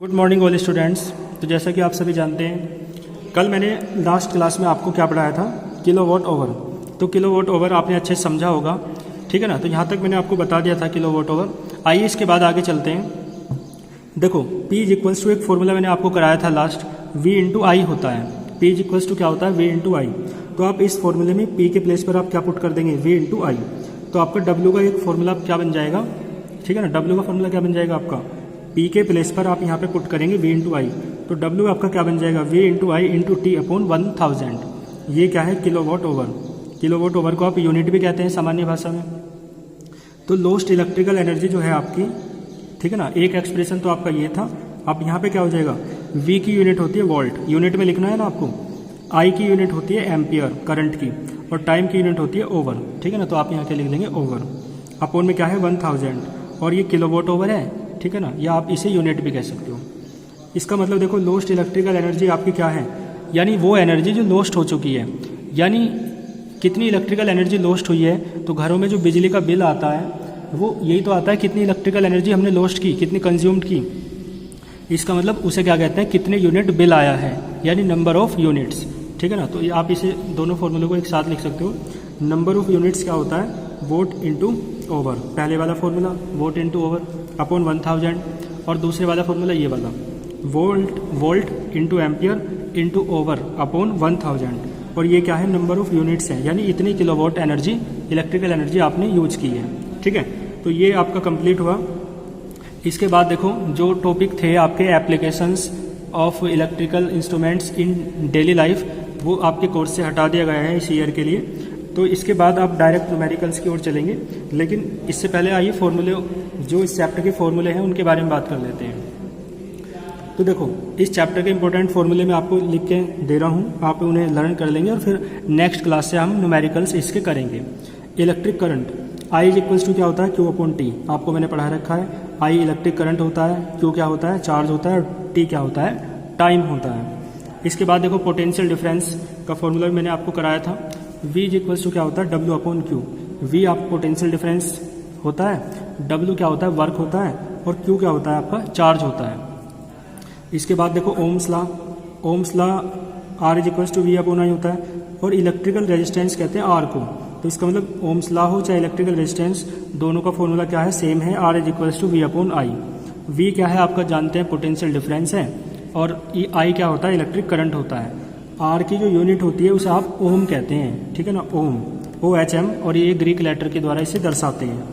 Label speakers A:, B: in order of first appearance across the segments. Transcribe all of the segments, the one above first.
A: Good morning all students. तो जैसा कि आप सभी जानते हैं, कल मैंने लास्ट क्लास में आपको क्या पढ़ाया था, किलोवाट ओवर। तो किलोवाट ओवर आपने अच्छे से समझा होगा, ठीक है ना। तो यहाँ तक मैंने आपको बता दिया था किलोवाट ओवर। आइए इसके बाद आगे चलते हैं। देखो P इज इक्वल्स टू एक फॉर्मूला मैंने आपको कराया था लास्ट, V इंटू आई होता है। P इज इक्वल्स टू क्या होता है, V इंटू आई। तो आप इस फॉर्मूले में P के प्लेस पर आप क्या पुट कर देंगे, V इंटू आई। तो आपका W का एक फॉर्मूला क्या बन जाएगा, ठीक है ना। W का फॉर्मूला क्या बन जाएगा आपका, P के प्लेस पर आप यहाँ पे पुट करेंगे V इंटू आई। तो W आपका क्या बन जाएगा, V इंटू आई इंटू T अपॉन 1000। ये क्या है, किलोवाट ओवर। किलोवाट ओवर को आप यूनिट भी कहते हैं सामान्य भाषा में। तो लोस्ट इलेक्ट्रिकल एनर्जी जो है आपकी, ठीक है ना, एक एक्सप्रेशन तो आपका ये था। अब यहाँ पे क्या हो जाएगा, V की यूनिट होती है वोल्ट, यूनिट में लिखना है ना आपको। I की यूनिट होती है एम्पियर करंट की, और टाइम की यूनिट होती है ओवर, ठीक है ना। तो आप यहाँ क्या लिख देंगे, ओवर। अपॉन में क्या है 1000, और ये किलोवाट ओवर है, ठीक है ना, या आप इसे यूनिट भी कह सकते हो। इसका मतलब देखो, लोस्ट इलेक्ट्रिकल एनर्जी आपकी क्या है, यानी वो एनर्जी जो लोस्ट हो चुकी है। यानी कितनी इलेक्ट्रिकल एनर्जी लोस्ट हुई है, तो घरों में जो बिजली का बिल आता है वो यही तो आता है, कितनी इलेक्ट्रिकल एनर्जी हमने लोस्ट की, कितनी कंज्यूम्ड की। इसका मतलब उसे क्या कहते हैं, कितने यूनिट बिल आया है, यानी नंबर ऑफ यूनिट्स, ठीक है ना। तो आप इसे दोनों फॉर्मूले को एक साथ लिख सकते हो। नंबर ऑफ यूनिट्स क्या होता है, वोट इंटू ओवर। पहले वाला formula vote into over upon 1000, और दूसरे वाला फॉर्मूला ये वाला volt into ampere into over upon 1000। और ये क्या है, नंबर ऑफ यूनिट्स है, यानी इतनी किलोवाट एनर्जी, इलेक्ट्रिकल एनर्जी आपने यूज की है, ठीक है। तो ये आपका कंप्लीट हुआ। इसके बाद देखो, जो टॉपिक थे आपके applications of electrical instruments in daily life, वो आपके कोर्स से हटा दिया गया है इस ईयर के लिए। तो इसके बाद आप डायरेक्ट न्यूमेरिकल्स की ओर चलेंगे, लेकिन इससे पहले आइए फॉर्मूले, जो इस चैप्टर के फॉर्मूले हैं उनके बारे में बात कर लेते हैं। तो देखो, इस चैप्टर के इंपॉर्टेंट फॉर्मूले मैं आपको लिख के दे रहा हूँ, आप उन्हें लर्न कर लेंगे, और फिर नेक्स्ट क्लास से हम न्यूमेरिकल्स इसके करेंगे। Electric current I is equals to क्या होता है, Q अपॉन T। आपको मैंने पढ़ा रखा है, I इलेक्ट्रिक करंट होता है, Q क्या होता है, चार्ज होता है, और T क्या होता है, टाइम होता है। इसके बाद देखो, पोटेंशियल डिफरेंस का फॉर्मूला मैंने आपको कराया था। V इज इक्वल्स टू क्या होता है, W अपॉन Q। V आप पोटेंशियल डिफरेंस होता है, W क्या होता है, वर्क होता है, और Q क्या होता है आपका, चार्ज होता है। इसके बाद देखो, Ohm's law R is equals to V upon I होता है, और इलेक्ट्रिकल रेजिस्टेंस कहते हैं R को। तो इसका मतलब ओम्स लॉ हो चाहे इलेक्ट्रिकल रेजिस्टेंस, दोनों का फॉर्मूला क्या है, सेम है, R is equals to V upon I। V क्या है आपका जानते हैं, पोटेंशियल डिफरेंस है, और I क्या होता है, इलेक्ट्रिक करंट होता है। R की जो यूनिट होती है उसे आप ओम कहते हैं, ठीक है ना, ओम, OHM, और ये ग्रीक लेटर के द्वारा इसे दर्शाते हैं,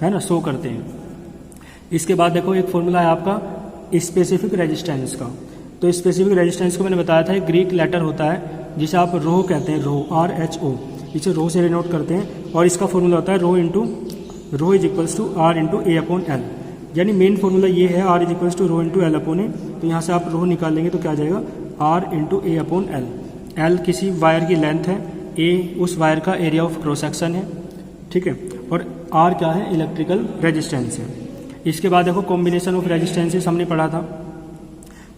A: है ना, शो करते हैं। इसके बाद देखो, एक फॉर्मूला है आपका स्पेसिफिक रेजिस्टेंस का। तो स्पेसिफिक रेजिस्टेंस को मैंने बताया था, एक ग्रीक लेटर होता है जिसे आप रो कहते हैं, रो, RHO, इसे रो से डिनोट करते हैं, और इसका फॉर्मूला होता है rho is equals to R into A upon L। यानी मेन फॉर्मूला ये है, R is equals to rho into L upon A। तो यहाँ से आप रो निकाल लेंगे तो क्या आ जाएगा, R into A upon L। L किसी वायर की लेंथ है, A उस वायर का एरिया ऑफ क्रॉस सेक्शन है, ठीक है, और R क्या है, इलेक्ट्रिकल रेजिस्टेंस है। इसके बाद देखो, कॉम्बिनेशन ऑफ रेजिस्टेंसेस हमने पढ़ा था।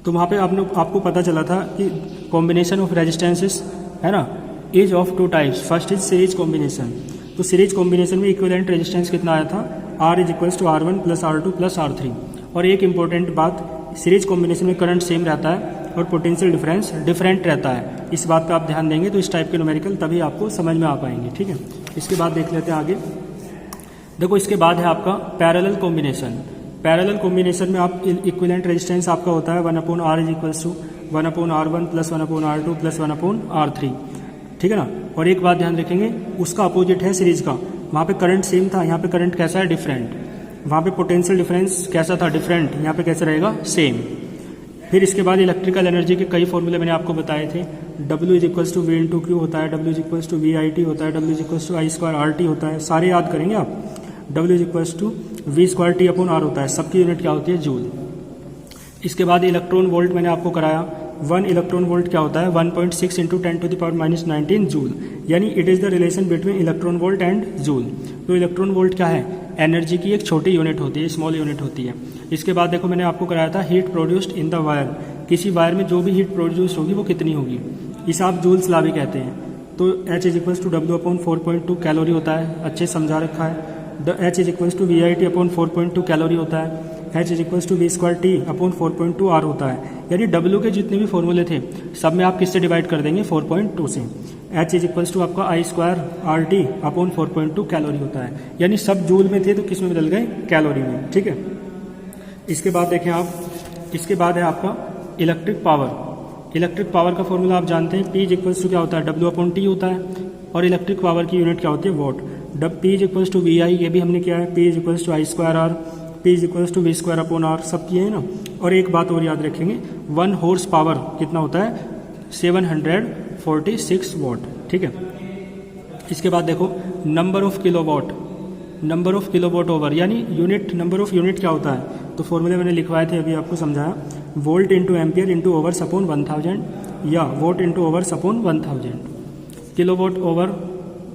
A: तो वहाँ पे आपको पता चला था कि कॉम्बिनेशन ऑफ रेजिस्टेंसेस है ना, is of two types. First is series combination. तो सीरीज कॉम्बिनेशन में इक्विवेलेंट रेजिस्टेंस कितना आया था, R is equals to R1 plus R2 plus R3। और एक इंपॉर्टेंट बात, सीरीज कॉम्बिनेशन में करंट सेम रहता है और पोटेंशियल डिफरेंस डिफरेंट रहता है। इस बात का आप ध्यान देंगे तो इस टाइप के न्यूमेरिकल तभी आपको समझ में आ पाएंगे, ठीक है। इसके बाद देख लेते हैं आगे। देखो, इसके बाद है आपका पैरेलल कॉम्बिनेशन। पैरेलल कॉम्बिनेशन में आप इक्विवेलेंट रेजिस्टेंस आपका होता है 1 upon R is equals to 1 upon R1 plus 1 upon R2 plus 1 upon R3, ठीक है ना। और एक बात ध्यान रखेंगे, उसका अपोजिट है सीरीज का। वहाँ पे करंट सेम था, यहाँ पे करंट कैसा है, डिफरेंट। वहाँ पे पोटेंशियल डिफरेंस कैसा था, डिफरेंट, यहाँ पे कैसे रहेगा, सेम। फिर इसके बाद इलेक्ट्रिकल एनर्जी के कई फॉर्मूले मैंने आपको बताए थे। W is equals to V into Q होता है, W is equals to VIT होता है, W is equals to I square RT होता है, सारे याद करेंगे आप। W is equals to V square T upon R होता है, सबकी यूनिट क्या होती है, जूल। इसके बाद इलेक्ट्रॉन वोल्ट मैंने आपको कराया। 1 इलेक्ट्रॉन वोल्ट क्या होता है, 1.6 इंटू 10⁻⁻19 जूल। यानी it is the relation between electron volt and joule. तो इलेक्ट्रॉन वोल्ट क्या है, एनर्जी की एक छोटी यूनिट होती है, स्मॉल यूनिट होती है। इसके बाद देखो, मैंने आपको कराया था heat produced in the wire. किसी वायर में जो भी हीट प्रोड्यूस होगी वो कितनी होगी, इसे आप जूल्स लॉ भी कहते हैं। तो H is equals to W upon 4.2 calorie होता है, अच्छे समझा रखा है। The H is equals to VIT upon 4.2 calorie होता है। H is equals to V square T upon 4.2 R होता है। यानी W के जितने भी फॉर्मूले थे सब में आप किससे डिवाइड कर देंगे 4.2 से। H इज इक्वल्स टू आपका I square R T upon 4.2 calorie होता है। यानी सब जूल में थे तो किस में बदल गए, कैलोरी में। ठीक है, इसके बाद देखें आप, इसके बाद है आपका इलेक्ट्रिक पावर। इलेक्ट्रिक पावर का फॉर्मूला आप जानते हैं, P इज इक्वल्स टू क्या होता है, W अपॉन टी होता है। और इलेक्ट्रिक पावर की यूनिट क्या होती है, watt. P is equals to V I, ये भी हमने किया है, P is equals to I square R, P is equals to V square upon R, सब किए हैं ना। और एक बात और याद रखेंगे, 1 हॉर्स पावर कितना होता है, 746 वॉट। ठीक है, इसके बाद देखो number of kilowatt, number of kilowatt over, यानी यूनिट, नंबर ऑफ यूनिट क्या होता है, तो फॉर्मूले मैंने लिखवाए थे, अभी आपको समझाया, volt into ampere into overs upon 1000 या vote into overs upon 1000। Kilowatt over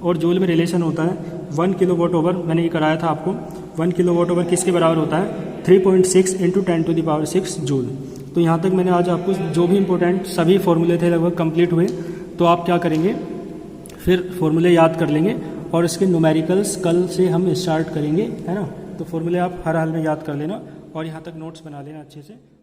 A: और जूल में रिलेशन होता है, 1 किलोवाट ओवर, मैंने ये कराया था आपको, 1 किलोवाट ओवर किसके बराबर होता है, 3.6 इंटू 10⁻6 जूल। तो यहाँ तक मैंने आज आपको जो भी इंपॉर्टेंट सभी फॉर्मूले थे लगभग कंप्लीट हुए। तो आप क्या करेंगे, फिर फॉर्मूले याद कर लेंगे और इसके न्यूमेरिकल्स कल से हम स्टार्ट करेंगे, है ना। तो फॉर्मूले आप हर हाल में याद कर लेना और यहाँ तक नोट्स बना लेना अच्छे से।